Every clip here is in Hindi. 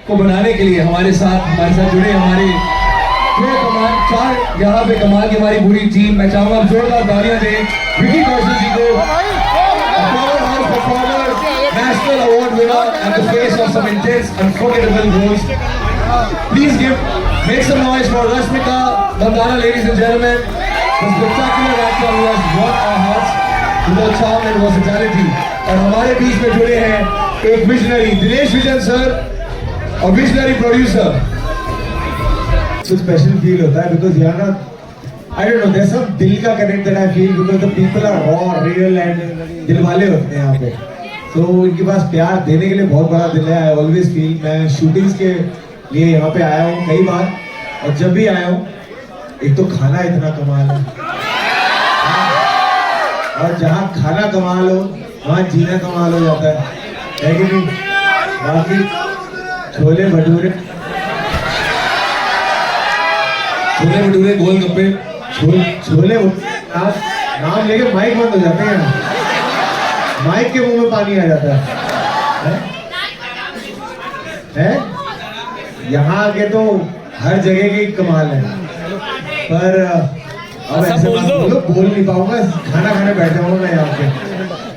को बनाने के लिए हमारे साथ जुड़े हमारे चार यहाँ पे कमाल की हमारी पूरी टीम। मैं चाहूंगा आप जोरदार तालियां दें विकी कौशल जी को, powerhouse performer, national award winner and the face of some intense unforgettable roles. Please make some noise for Rashmika Bandana, ladies and gentlemen, the spectacular actor who has won our hearts with her charm and versatility. और हमारे बीच में जुड़े हैं एक विजनरी दिनेश विजन सर और विजनरी प्रोड्यूसर। कुछ स्पेशल फील होता है बिकॉज यहाँ ना I don't know, there's some दिल का connect that I feel because the people are raw, real and दिल वाले होते हैं यहाँ पे। तो इनके पास प्यार देने के लिए बहुत बड़ा दिल है। I always feel मैं शूटिंग्स के लिए यहाँ पे आया हूँ कई बार, और जब भी आया हूँ एक तो खाना इतना कमाल है, और जहाँ खाना कमाल हो वहाँ जीना कमाल हो जाता है कि नहीं? बाकी छोले भटूरे गोलगप्पे छोले नाम लेके माइक बंद हो जाते हैं, माइक के मुंह में पानी आ जाता है? यहाँ आके तो हर जगह की कमाल है, पर अब ऐसे बोल नहीं पाऊंगा, खाना खाने बैठ जाऊंगा मैं यहाँ पे।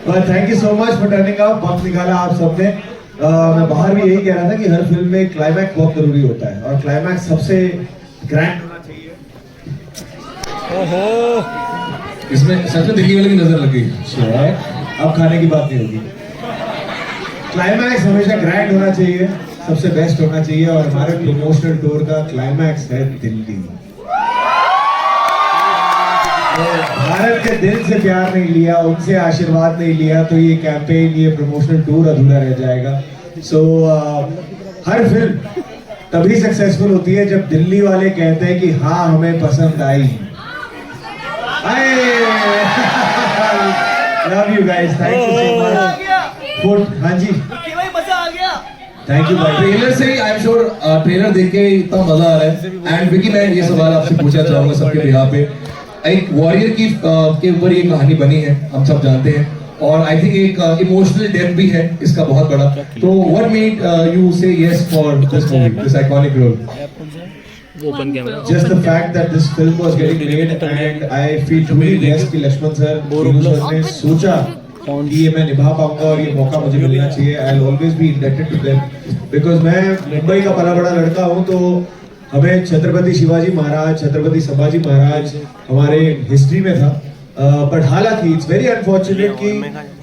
पर thank you so much for turning up, वक्त निकाला आप सबने। मैं बाहर भी यही कह रहा था कि हर फिल्म में क्लाइमैक्स बहुत जरूरी होता है, और क्लाइमैक्स सबसे ग्रैंड होना चाहिए। ओहो, इसमें सच में दिल्ली वाले की नजर लग गई। अब खाने की बात नहीं होगी। क्लाइमैक्स हमेशा ग्रैंड होना चाहिए, सबसे बेस्ट होना चाहिए, और हमारे प्रमोशनल टूर का क्लाइमैक्स है दिल्ली। भारत के दिल से प्यार नहीं लिया, उनसे आशीर्वाद नहीं लिया, तो ये कैंपेन, ये प्रमोशनल टूर अधूरा रह जाएगा। सो हर फिल्म तभी सक्सेसफुल होती है जब दिल्ली वाले कहते हैं कि हाँ हमें पसंद आई। Love you guys, thank you so much. हाँ जी, मजा आ गया। थैंक यू भाई। ट्रेलर से ही आई एम श्योर ट्रेलर देख के इतना मजा आ रहा है। एंड विकी, मैं ये सवाल आपसे पूछना चाहूंगा सबके बिहाफ पे। एक वॉरियर की के ऊपर ये कहानी बनी है, हम सब जानते हैं, और आई थिंक एक इमोशनल डेप्थ भी है इसका बहुत बड़ा। तो what made you say yes for this movie, this iconic role? Just the fact that this film was getting made, and I feel truly blessed कि लक्ष्मण सर ने सोचा कि ये मैं निभा पाऊंगा और ये मौका मुझे मिलना चाहिए। I'll always be indebted to them because मैं मुंबई का पला बड़ा लड़का हूँ, तो हमें छत्रपति शिवाजी महाराज, छत्रपति संभाजी महाराज हमारे हिस्ट्री में था। बट हालांकि इट्स वेरी अनफॉर्चुनेट कि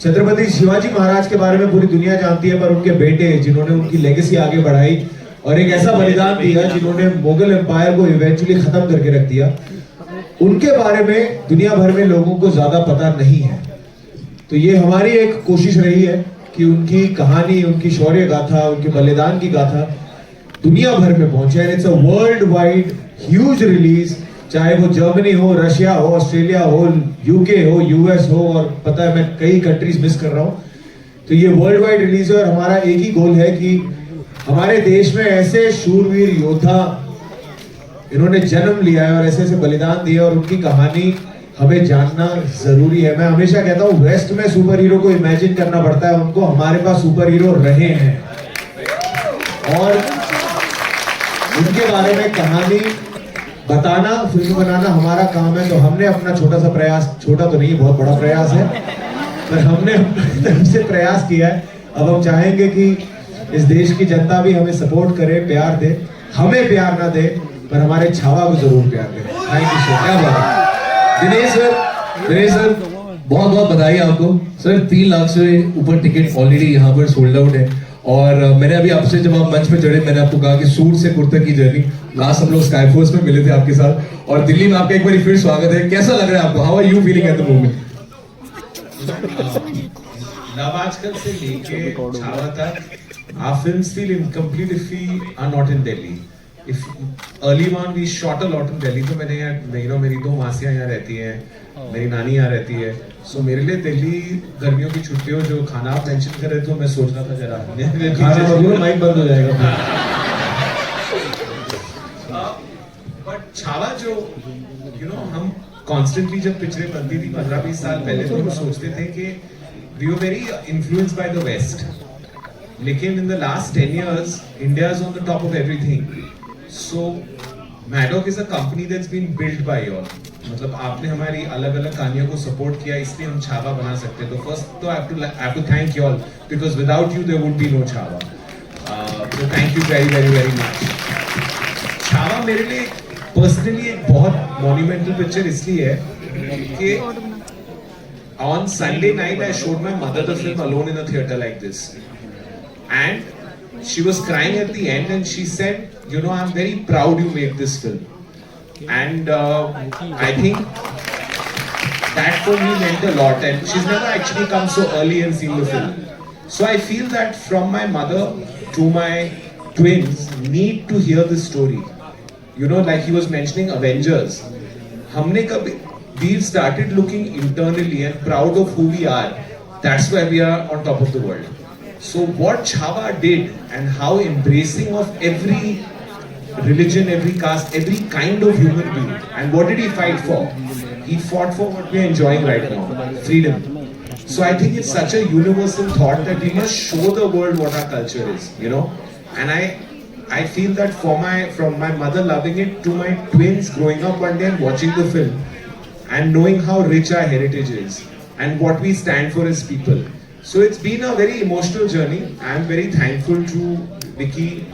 छत्रपति शिवाजी महाराज के बारे में पूरी दुनिया जानती है, पर उनके बेटे जिन्होंने उनकी लेगेसी आगे बढ़ाई और एक ऐसा बलिदान दिया जिन्होंने मुगल एम्पायर को इवेंचुअली खत्म करके रख दिया, उनके बारे में दुनिया भर में लोगों को ज्यादा पता नहीं है। तो ये हमारी एक कोशिश रही है कि उनकी कहानी, उनकी शौर्य गाथा, उनके बलिदान की गाथा दुनिया भर में पहुंचे। It's a world wide huge release, चाहे वो जर्मनी हो, रशिया हो, ऑस्ट्रेलिया हो, यूके हो, यूएस हो, और पता है मैं कई कंट्रीज मिस कर रहा हूं। तो ये वर्ल्ड वाइड रिलीज है, और हमारा एक ही गोल है कि हमारे देश में ऐसे शूरवीर योद्धा इन्होंने जन्म लिया है और ऐसे ऐसे बलिदान दिए, और उनकी कहानी हमें जानना जरूरी है। मैं हमेशा कहता हूँ वेस्ट में सुपर हीरो को इमेजिन करना पड़ता है उनको, हमारे पास सुपर हीरो रहे हैं, और उनके बारे में कहानी बताना, फिल्म बनाना हमारा काम है। तो हमने अपना छोटा सा प्रयास, छोटा तो नहीं बहुत बड़ा प्रयास है, पर हमने अपनी तरफ से प्रयास किया है। अब हम चाहेंगे कि इस देश की जनता भी हमें सपोर्ट करे, प्यार दे, हमें प्यार ना दे पर हमारे छावा को जरूर प्यार दे। Thank you sir. क्या बात है दिनेश सर, बहुत बहुत बधाई आपको सर। 3 लाख से ऊपर टिकट ऑलरेडी यहाँ पर सोल्ड आउट है, और मैंने अभी आपसे जब आप मंच पे चढ़े मैंने आपको कहा कि सूट से कुर्ते की जर्नी, लास्ट हम लोग स्काई फोर्स में मिले थे आपके साथ, और दिल्ली में आपका एक बार फिर स्वागत है। कैसा लग रहा है आपको? How are you feeling at the moment? Love Aaj Kal से लेके छावा तक our films feel incomplete if we are not in Delhi. If early on we shot a lot in Delhi, तो मैंने यहाँ मेरी 2 मासियाँ यहाँ रहती हैं, मेरी नानी यहाँ रहती है, सो मेरे लिए दिल्ली गर्मियों की छुट्टियों, जो खाना आप मेंशन कर रहे थे, मैं सोच रहा था जरा माइक बंद हो जाएगा। बट छावा जो हम कॉन्स्टेंटली जब पिक्चरें बनती थी 15-20 साल पहले, तो हम सोचते थे कि we were very influenced by the West. लेकिन in the last 10 years, India is on the top of everything. So, Maddock is a company that's been built by you all. मतलब आपने हमारी अलग-अलग कहानियों को सपोर्ट किया, इसलिए हम छावा बना सकते हैं. तो first तो I have to thank you all because without you there would be no Chhaava. So thank you very very very much. Chhaava मेरे लिए personally एक बहुत monumental picture इसलिए है कि on Sunday night I showed my mother the film alone in a theater like this. And she was crying at the end and she said, you know, I'm very proud you made this film. And I think that for me meant a lot, and she's never actually come so early and seen the film. So I feel that from my mother to my twins need to hear this story. You know, like he was mentioning Avengers. हमने कभी we've started looking internally and proud of who we are. That's why we are on top of the world. So what Chhava did and how embracing of every religion, every caste, every kind of human being. And what did he fight for? He fought for what we are enjoying right now, freedom. So I think it's such a universal thought that we must show the world what our culture is, you know. And I feel that from my mother loving it to my twins growing up one day and watching the film and knowing how rich our heritage is and what we stand for as people. So it's been a very emotional journey. I'm very thankful to Vicky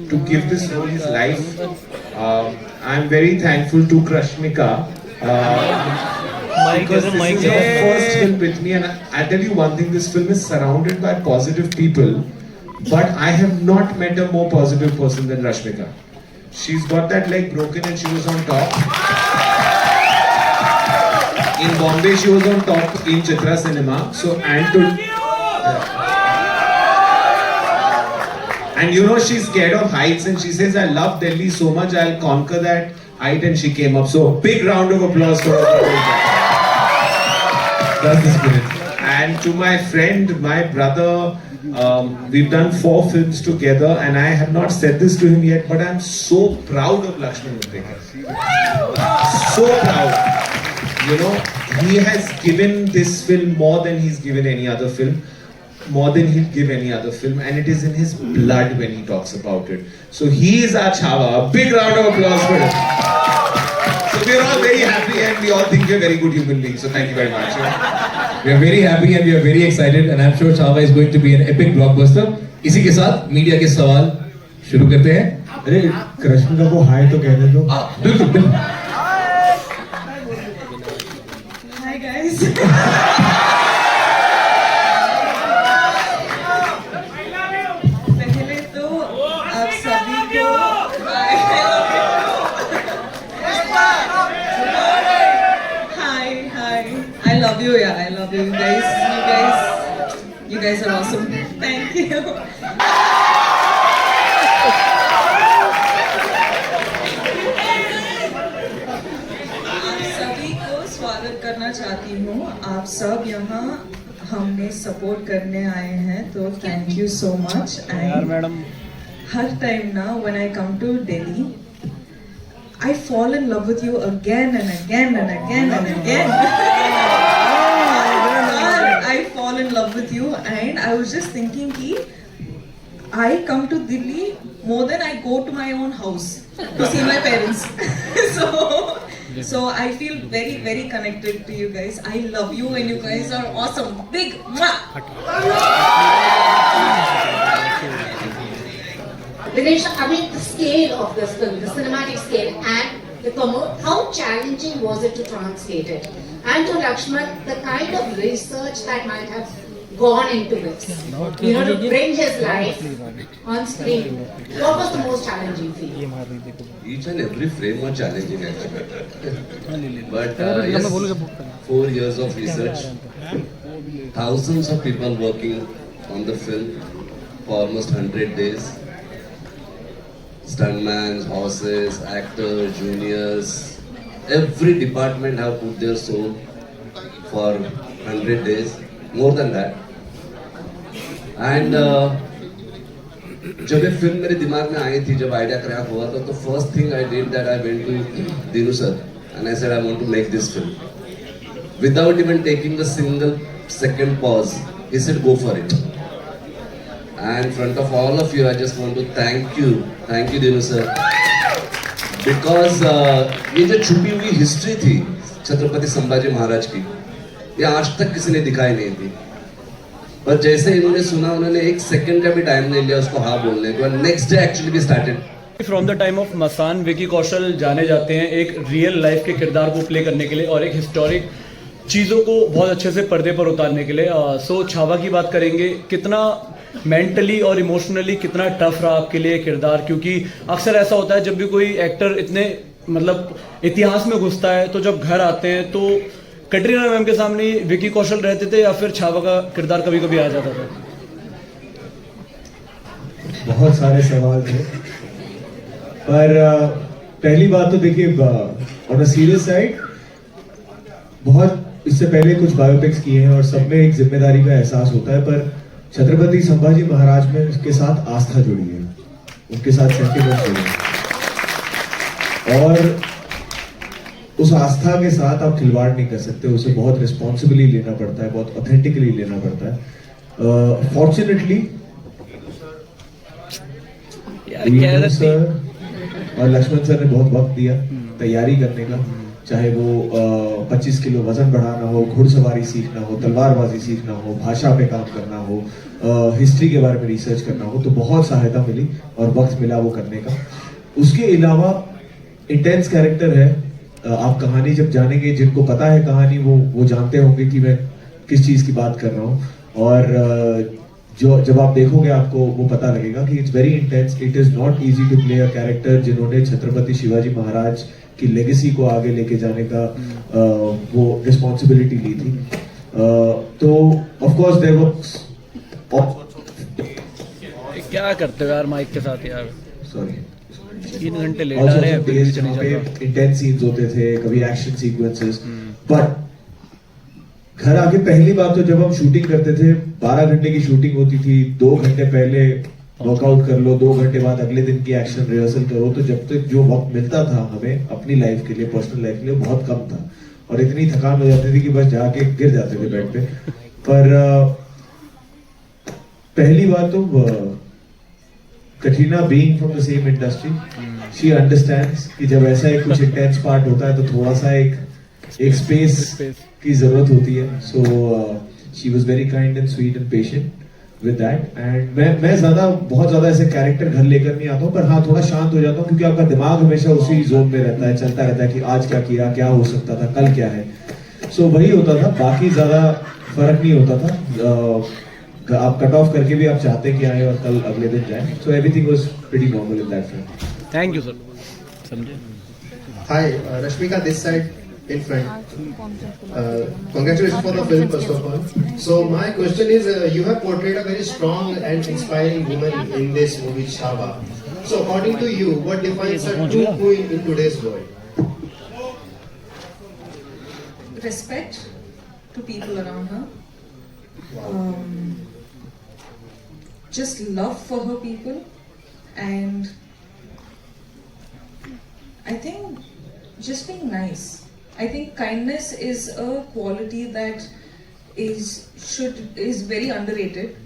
to give this role his life. I'm very thankful to Krashmika because this is her first film with me, and I'll tell you one thing, this film is surrounded by positive people, but I have not met a more positive person than Rashmika. She's got that leg broken and she was on top. In Bombay she was on top in Chitra Cinema. And you know she's scared of heights and she says, I love Delhi so much, I'll conquer that height, and she came up. So big round of applause for her. That's the spirit. And to my friend, my brother, we've done 4 films together and I have not said this to him yet, but I'm so proud of Lakshman Uttekar. So proud. You know, he has given this film more than he's given any other film. More than he'll give any other film, and it is in his blood when he talks about it. So he is our Chhava. A big round of applause for him. So we are all very happy and we all think we're very good human beings. So thank you very much. We are very happy and we are very excited, and I'm sure Chhava is going to be an epic blockbuster. इसी के साथ मीडिया के सवाल शुरू करते हैं. अरे कृष्णा को हाय तो कहने दो. बिल्कुल बिल्कुल. Hi guys. पहले तो आप सभी को Hi. I love you, yeah. I love you guys. You guys are awesome. Thank you. सभी को स्वागत करना चाहती हूँ. आप सब यहाँ हमने सपोर्ट करने आए हैं, तो thank you so much. And हर टाइम ना when I come to Delhi I fall in love with you again and again and again and again. I fall in love with you, and I was just thinking ki I come to Delhi more than I go to my own house to see my parents. So I feel very very connected to you guys. I love you and you guys are awesome. Big Dinesh, I mean the scale of this film, the cinematic scale, and the how challenging was it to translate it? And to Lakshman, the kind of research that might have gone into it, you know, to bring his life on screen. What was the most challenging for you? Each and every frame was challenging actually. But yes, 4 years of research, thousands of people working on the film for almost 100 days. Stuntmen, horses, actors, juniors, every department have put their soul for 100 days, more than that. And जब ये फिल्म मेरे दिमाग में आई थी, जब आइडिया क्रैक हुआ था, तो first thing I did that I went to Dinu sir and I said I want to make this film without even taking a single second pause. He said go for it. And in front of all of you, I just want to thank you Dinu sir, because ये जो छुपी हुई हिस्ट्री थी छत्रपति संभाजी महाराज की, ये आज तक किसी ने दिखाई नहीं थी। पर जैसे इन्होंने सुना, उन्होंने एक सेकंड का भी टाइम नहीं लिया उसको हाँ बोलने को। Next day actually we started. From the time of Masaan, Vicky Kaushal जाने जाते हैं एक रियल लाइफ के किरदार को प्ले करने के लिए और एक हिस्टोरिक चीज़ों को बहुत अच्छे से पर्दे पर उतारने के लिए। सो छावा की बात करेंगे, कितना मेंटली और इमोशनली कितना टफ रहा आपके लिए किरदार? क्योंकि अक्सर ऐसा होता है जब भी कोई एक्टर इतने मतलब इतिहास में घुसता है तो जब घर आते हैं तो कटरीना मैम के सामने विकी कौशल रहते थे या फिर छावा का किरदार कभी कभी आ जाता था? बहुत सारे सवाल थे, पर पहली बात तो देखिए, ऑन अ सीरियस साइड बहुत इससे पहले कुछ बायोपिक्स किए हैं और सब में एक जिम्मेदारी का एहसास होता है, पर छत्रपति संभाजी महाराज में उसके साथ आस्था जुड़ी है, उनके साथ सेंटिमेंट जुड़े हैं और उस आस्था के साथ आप खिलवाड़ नहीं कर सकते, उसे बहुत रिस्पॉन्सिबली लेना पड़ता है, बहुत ऑथेंटिकली लेना पड़ता है। फॉर्चुनेटली सर और लक्ष्मण सर ने बहुत वक्त दिया तैयारी करने का, चाहे वो 25 किलो वजन बढ़ाना हो, घुड़सवारी सीखना हो, तलवारबाजी सीखना हो, भाषा पे काम करना हो, हिस्ट्री के बारे में रिसर्च करना हो, तो बहुत सहायता मिली और वक्त मिला वो करने का। उसके अलावा इंटेंस कैरेक्टर है, आप कहानी जब जानेंगे, जिनको पता है कहानी वो जानते होंगे कि मैं किस चीज़ की बात कर रहा हूँ, और जो जब आप देखोगे आपको वो पता लगेगा कि it's very intense. It is not easy to play a character जिन्होंने छत्रपति शिवाजी महाराज की लेगेसी को आगे लेके जाने का वो रिस्पॉन्सिबिलिटी ली थी। तो ऑफ कोर्स देयर वाज, क्या करते हो यार माइक के साथ यार, सॉरी 3 घंटे लेट आ रहे हैं, फिर भी चली जाता है। इंटेंस सीन्स होते थे, कभी एक्शन सीक्वेंसेस, बट घर आके पहली बात तो जब हम शूटिंग करते थे, 12 घंटे की शूटिंग होती थी, 2 घंटे पहले वर्कआउट कर लो, 2 घंटे बाद अगले दिन की एक्शन रिहर्सल करो, तो जब तक जो वक्त मिलता था हमें अपनी लाइफ के लिए, पर्सनल लाइफ के लिए, बहुत कम था और इतनी थकान हो जाती थी कि बस जाके गिर जाते थे बेड पे। पर पहली बात तो Katrina being from the same industry, she understands कि जब ऐसा एक कुछ इंटेंस पार्ट होता है तो थोड़ा सा एक स्पेस की जरूरत होती है। So she was very kind and sweet and patient with that. And मैं बहुत ज्यादा ऐसे कैरेक्टर घर लेकर नहीं आता हूँ, पर हाँ थोड़ा शांत हो जाता हूँ क्योंकि आपका दिमाग हमेशा उसी जोन में रहता है, चलता रहता है कि आज क्या किया, क्या हो सकता था, कल क्या है। सो वही होता था, बाकी ज्यादा फर्क नहीं होता था। आप कट ऑफ करके भी आप चाहते कि आए और कल अगले दिन जाए। So everything was pretty normal in that front. Thank you sir, समझे। Hi, Rashmika this side in front. Congratulations for the film first of all. So my question is, you have portrayed a very strong and inspiring woman in this movie Chhava. So according to you, what defines a true queen in today's world? Respect to people around her. Just love for her people, and I think just being nice. I think kindness is a quality that is very underrated.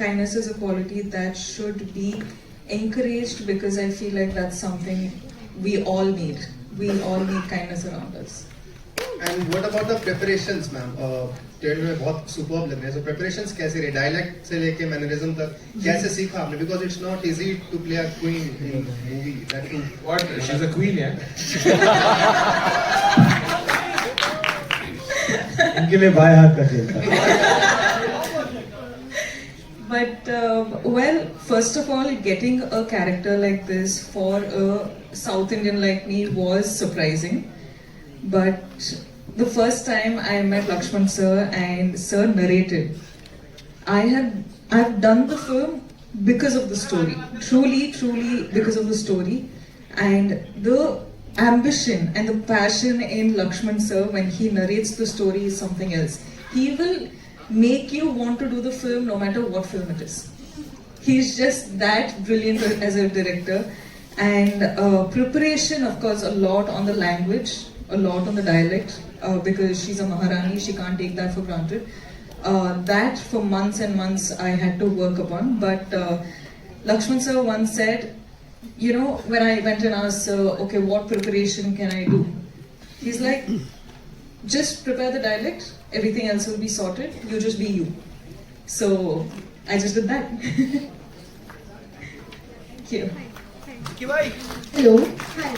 Kindness is a quality that should be encouraged because I feel like that's something we all need. We all need kindness around us. And what about the preparations, ma'am? Trailer में बहुत सुपर्ब लग रहे हैं। So preparations कैसे रहे? डायलेक्ट से लेके मैनरिज्म तक कैसे सीखा आपने? Because it's not easy to play a queen in movie. That too. What? She's a queen, yeah? इनके लिए बाएं हाथ का खेल था। But well, first of all, getting a character like this for a South Indian like me was surprising. But the first time I met Lakshman sir and sir narrated, I've done the film because of the story, truly because of the story, and the ambition and the passion in Lakshman sir when he narrates the story is something else. He will make you want to do the film no matter what film it is. He's just that brilliant as a director. And preparation, of course, a lot on the language, a lot on the dialect, because she's a Maharani, she can't take that for granted. That for months and months I had to work upon. But Lakshman sir once said, you know, when I went and asked sir, okay, what preparation can I do? He's like, just prepare the dialect, everything else will be sorted, you just be you. So I just did that. Thank you. Hello. Hi.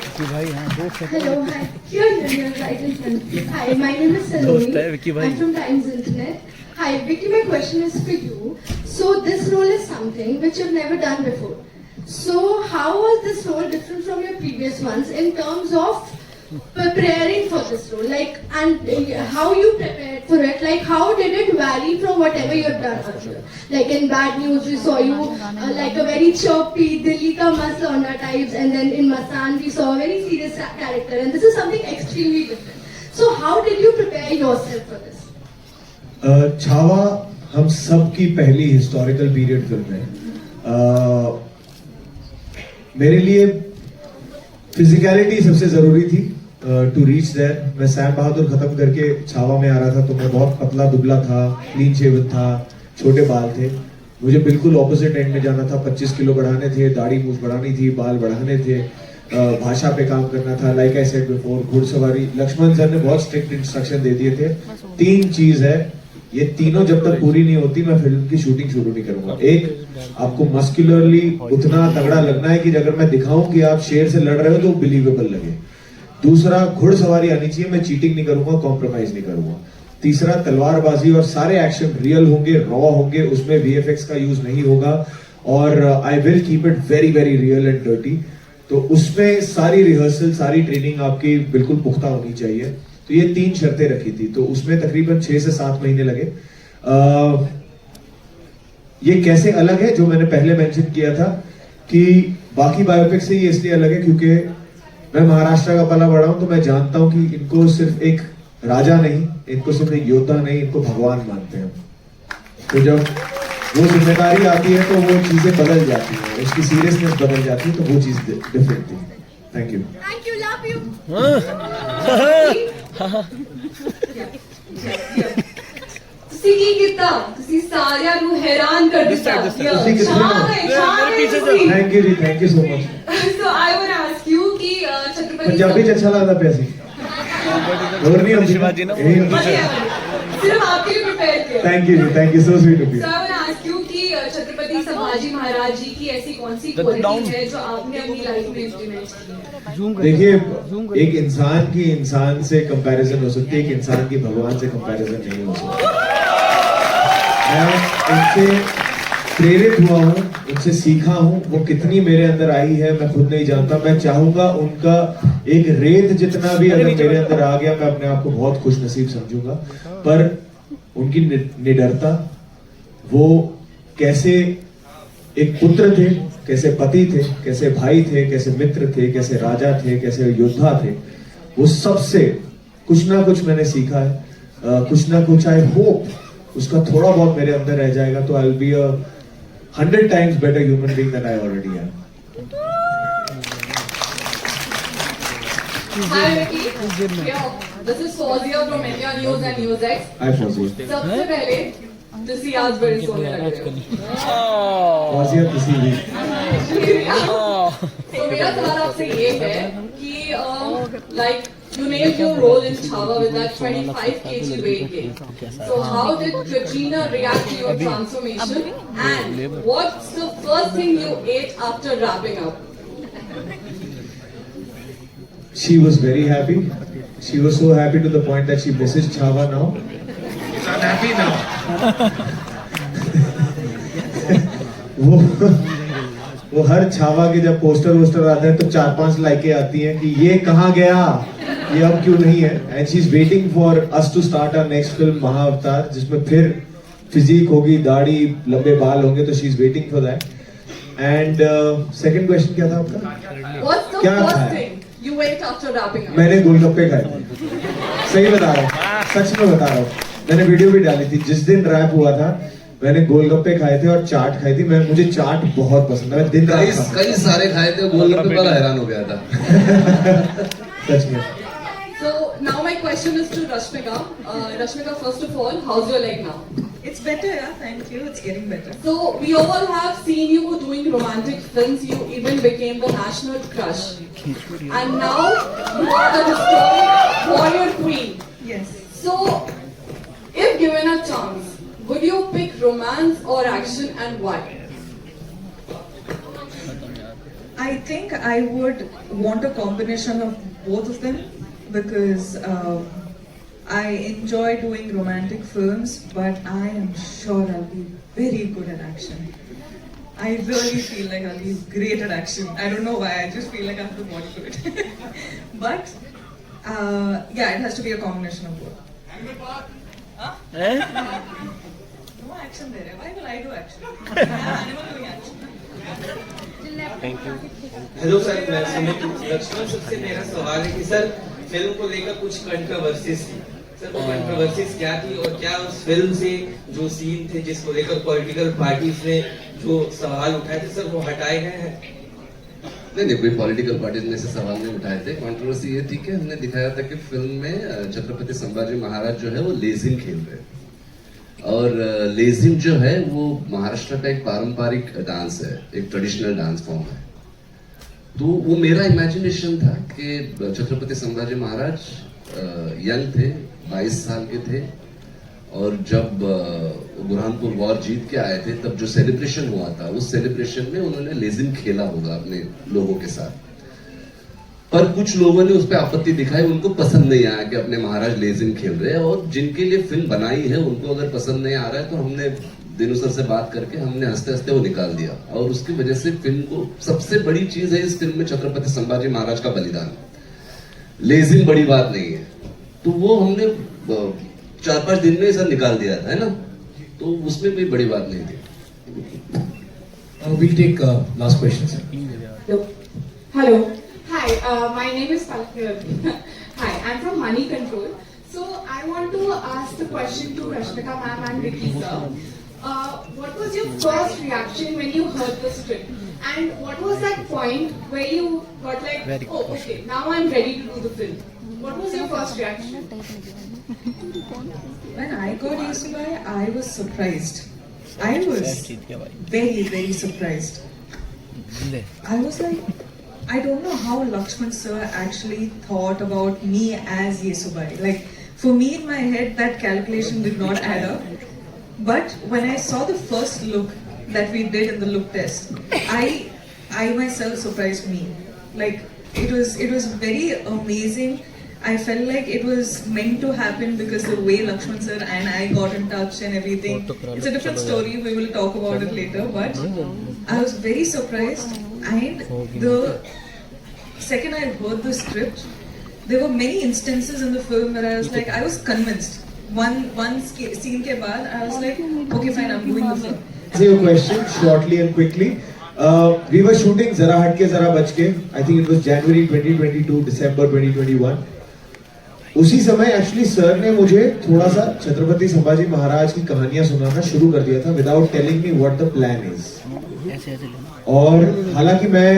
Hello. Hi. Here, right in front. Hi, my name is Saloni. I'm from Times Internet. Hi, Vicky, my question is for you. So this role is something which you've never done before. So how was this role different from your previous ones in terms of preparing for this role? Like, and how you prepared for it? Like, how did it vary from whatever you've done earlier? Like in Bad News, we saw you like a very chirpy Dilli ka Mast Launa types, and then in Masaan we saw a very serious character, and this is something extremely different. So how did you prepare yourself for this? Chhaava हम सब की पहली हिस्टोरिकल पीरियड फिल्म है। मेरे लिए फिजिकलिटी सबसे जरूरी थी टू रीच देयर। मैं सैम बहादुर खत्म करके छावा में आ रहा था तो मैं बहुत पतला दुबला था, क्लीन शेवन था, छोटे बाल थे। मुझे बिल्कुल ऑपोजिट एंड में जाना था। 25 किलो बढ़ाने थे, दाढ़ी मूछ बढ़ानी थी, बाल बढ़ाने थे, भाषा पे काम करना था। लाइक आई सेड बिफोर, घुड़सवारी। लक्ष्मण सर ने बहुत स्ट्रिक्ट इंस्ट्रक्शन दे दिए थे। 3 चीज है, ये तीनों जब तक पूरी नहीं होती मैं फिल्म की शूटिंग शुरू नहीं करूंगा। एक, आपको मस्कुलरली उतना तगड़ा लगना है कि अगर मैं दिखाऊं कि आप शेर से लड़ रहे हो तो बिलीवेबल लगे। दूसरा, घुड़सवारी आनी चाहिए, मैं चीटिंग नहीं करूंगा, कॉम्प्रोमाइज नहीं करूंगा। तीसरा, तलवारबाजी और सारे एक्शन रियल होंगे, रॉ होंगे, उसमें वीएफएक्स का यूज नहीं होगा और I will keep it very very real and dirty. तो उसमें सारी रिहर्सल, सारी ट्रेनिंग आपकी बिल्कुल पुख्ता होनी चाहिए। तो ये 3 शर्तें रखी थी, तो उसमें तकरीबन 6 से 7 महीने लगे। ये कैसे अलग है, जो मैंने पहले मेंशन किया था कि बाकी बायोपिक से ये इसलिए अलग है क्योंकि मैं महाराष्ट्र का पला बड़ा हूं, तो मैं जानता हूं कि इनको सिर्फ एक राजा नहीं, इनको सिर्फ एक योद्धा नहीं, इनको भगवान मानते हैं। तो जब वो जिम्मेदारी आती है तो वो चीजें बदल जाती हैं, उसकी सीरियसनेस बदल जाती है, तो वो चीज डिफरेंट थी। Thank you. Love you. ਤੁਸੀਂ ਕੀ ਕੀਤਾ? ਤੁਸੀਂ ਸਾਰਿਆਂ ਨੂੰ ਹੈਰਾਨ ਕਰ ਦਿੱਤਾ। Thank you ji, thank you so much. So I would ask you कि छत्रपति पंजाबी च अच्छा लगता पिया सी और नहीं होती शिवाजी ना, सिर्फ आपके लिए प्रिपेयर किया। Thank you ji, thank you so sweet of you. So I would ask you कि छत्रपति संभाजी महाराज जी की ऐसी कौन सी क्वालिटी है जो आपने अपनी लाइफ में इम्प्लीमेंट की है? देखिए, एक इंसान की इंसान से कंपैरिजन हो सकती है, एक इंसान की भगवान से कंपैरिजन नहीं हो सकती। मैं उनसे प्रेरित हुआ हूँ, उनसे सीखा हूँ। वो कितनी मेरे अंदर आई है मैं खुद नहीं जानता। मैं चाहूंगा उनका एक रेत जितना भी अगर मेरे अंदर आ गया, मैं अपने आप को बहुत खुश नसीब समझूंगा। पर उनकी निडरता, वो कैसे एक पुत्र थे, कैसे पति थे, कैसे भाई थे, कैसे मित्र थे, कैसे राजा थे, कैसे योद्धा थे, वो सबसे कुछ ना कुछ मैंने सीखा है। कुछ ना कुछ आई होप उसका थोड़ा बहुत मेरे अंदर रह जाएगा, तो I will be a 100 times better human being than I already am. Hi Vicky, this is Fawzia from India News and NewsX. Hi Fawzia. सबसे पहले तुसी आज बड़े सोने लगे हो। Fawzia तुसी भी। तो मेरा सवाल आपसे ये है कि like you nailed your role in Chhava with that 25 kg weight gain. So how did Katrina react to your transformation, and what's the first thing you ate after wrapping up? She was very happy. She was so happy to the point that she misses Chhava now. She's unhappy now. वो हर छावा के जब पोस्टर वोस्टर आते हैं तो 4-5 लाइकें आती हैं कि ये कहाँ गया, ये अब क्यों नहीं है। And she is waiting for us to start our next film Mahavatar, जिसमें फिर फिजिक होगी, दाढ़ी, लंबे बाल होंगे, तो she is waiting for that. And second question क्या था आपका? What's the क्या first खाया? thing you ate after wrapping up? मैंने गोलगप्पे खाए थे। सही बता रहा हूँ, सच में बता रहा हूँ। मैंने वीडियो भी डाली थी। जिस दिन रैप हुआ था मैंने गोलगप्पे खाए थे और चाट खाई थी। मुझे चाट बहुत पसंद है, मैं दिन रात खाता हूं। कई सारे खाए थे, गोलगप्पे पर हैरान हो गया था। सच में। So now my question is to Rashmika. Rashmika, first of all, how's your leg now? It's better, yeah, thank you. It's getting better. So we all have seen you doing romantic films. You even became the national crush. And now you are the historic warrior queen. Yes. So, if given a chance, would you pick romance or action and why? I think I would want a combination of both of them because I enjoy doing romantic films, but I am sure I'll be very good at action. I really feel like I'll be great at action. I don't know why, I just feel like I have the body for it. But yeah, it has to be a combination of both. Huh? No action there. Why will I do action? I'm not doing action. Hello sir, मैं सुमित लक्ष्मण सबसे मेरा सवाल है कि सर फिल्म को लेकर कुछ कंट्रोवर्सीज थी सर, वो कंट्रोवर्सीज क्या थी और क्या उस फिल्म से जो सीन थे जिसको लेकर पॉलिटिकल पार्टीज ने जो सवाल उठाए थे सर वो हटाए गए हैं? नहीं, कोई पॉलिटिकल पार्टीज ने ऐसे सवाल नहीं उठाए थे। कंट्रोवर्सी ये थी कि हमने दिखाया था कि फिल्म में छत्रपति संभाजी महाराज जो है वो लेजिम खेल रहे हैं और लेजिम जो है वो महाराष्ट्र का एक पारंपरिक डांस है, एक ट्रेडिशनल डांस फॉर्म है। तो वो मेरा इमेजिनेशन था कि छत्रपति संभाजी महाराज यंग थे, 22 साल के थे और जब बुरहानपुर वॉर जीत के आए थे तब जो सेलिब्रेशन हुआ था उस सेलिब्रेशन में उन्होंने लेजिम खेला होगा अपने लोगों के साथ। पर कुछ लोगों ने उस पर आपत्ति दिखाई, उनको पसंद नहीं आया कि अपने महाराज लेजिम खेल रहे हैं और जिनके लिए फिल्म बनाई है उनको अगर पसंद नहीं आ रहा है तो हमने दिनू सर से बात करके हमने हंसते हंसते वो निकाल दिया और उसकी वजह से फिल्म को सबसे बड़ी चीज है इस फिल्म में छत्रपति संभाजी महाराज का बलिदान। लेजिम बड़ी बात नहीं है, तो वो हमने 4-5 दिन में सर निकाल दिया था, है ना, तो उसमें कोई बड़ी बात नहीं थी। We'll take last question, sir. Hello. Hi, my name is Palak. Hi, I'm from Money Control. So I want to ask the question to Rashmika ma'am and Vicky sir. What was your first reaction when you heard the script? And what was that point where you got like, oh, okay, now I'm ready to do the film? What was your first reaction? When I got Yesubai, I was surprised. I was very, very surprised. I was like, I don't know how Lakshman sir actually thought about me as Yesubai. Like, for me in my head, that calculation did not add up. But when I saw the first look that we did in the look test, I myself surprised me. Like, it was very amazing. I felt like it was meant to happen because the way Lakshman sir and I got in touch and everything. It's a different story, we will talk about it later, but I was very surprised. And the second I heard the script, there were many instances in the film where I was like, I was convinced. One scene ke baad, I was like, okay fine, I'm doing the film. Answer your question shortly and quickly. We were shooting Zara Hatke Zara Bachke. I think it was January 2022, December 2021. उसी समय एक्चुअली सर ने मुझे थोड़ा सा छत्रपति संभाजी महाराज की कहानियां सुनाना शुरू कर दिया था without telling me what the plan is. और हालांकि मैं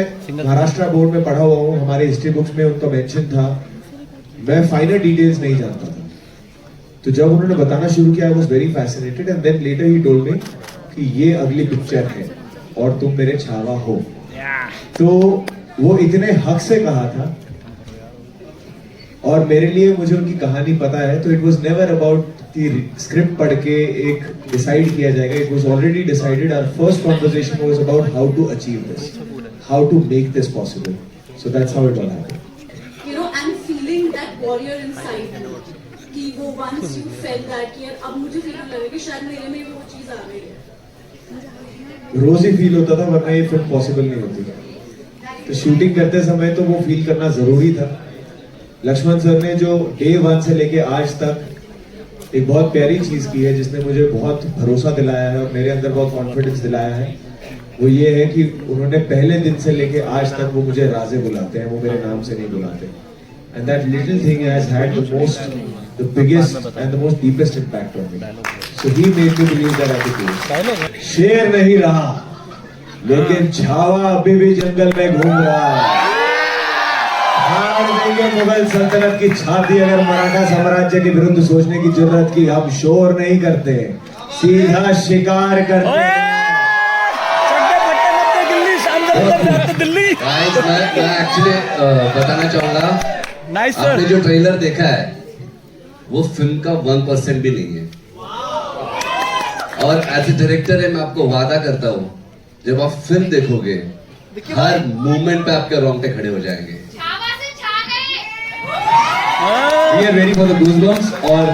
महाराष्ट्र बोर्ड में पढ़ा हुआ हूँ, हमारे हिस्ट्री बुक्स में उनका मेंशन था, मैं फाइनल डिटेल्स नहीं जानता था। तो जब उन्होंने बताना शुरू किया I was very fascinated and then later he told me कि ये अगली पिक्चर है और तुम मेरे छावा हो। तो वो इतने हक से कहा था और मेरे लिए मुझे उनकी कहानी पता है, तो it was never about the script पढ़ के एक डिसाइड किया जाएगा। It was already decided. Our first conversation was about how to achieve this, how to make this possible. So that's how it all happened. You know, and feeling that warrior inside you, कि वो once you felt that कि यार अब मुझे फील लगे कि शायद मेरे में वो चीज आ गई है। रोज ही फील होता था, वरना ये फिल्म पॉसिबल नहीं होती। तो शूटिंग करते समय तो वो फील करना जरूरी था। लक्ष्मण सर ने जो डे 1 से लेके आज तक एक बहुत प्यारी चीज की है जिसने मुझे बहुत भरोसा दिलाया है और मेरे अंदर बहुत कॉन्फिडेंस दिलाया है, वो ये है कि उन्होंने पहले दिन से लेके आज तक वो मुझे राजे बुलाते हैं, वो मेरे नाम से नहीं बुलाते। And that little thing has had the biggest and the most deepest impact on me. So he made me believe that I could do. शेर नहीं रहा लेकिन छावा अभी भी जंगल में घूम रहा है। दिखाएंगे मुगल सल्तनत की छाती। अगर मराठा साम्राज्य के विरुद्ध सोचने की जरूरत की, हम शोर नहीं करते, सीधा शिकार करते हैं। Guys, मैं एक्चुअली बताना चाहूंगा, नाइस आपने जो ट्रेलर देखा है वो फिल्म का 1% भी नहीं है। और एज ए डायरेक्टर है, मैं आपको वादा करता हूँ, जब आप फिल्म देखोगे हर मूवमेंट पे आपके रोंगटे खड़े हो जाएंगे। We are ready for the goosebumps और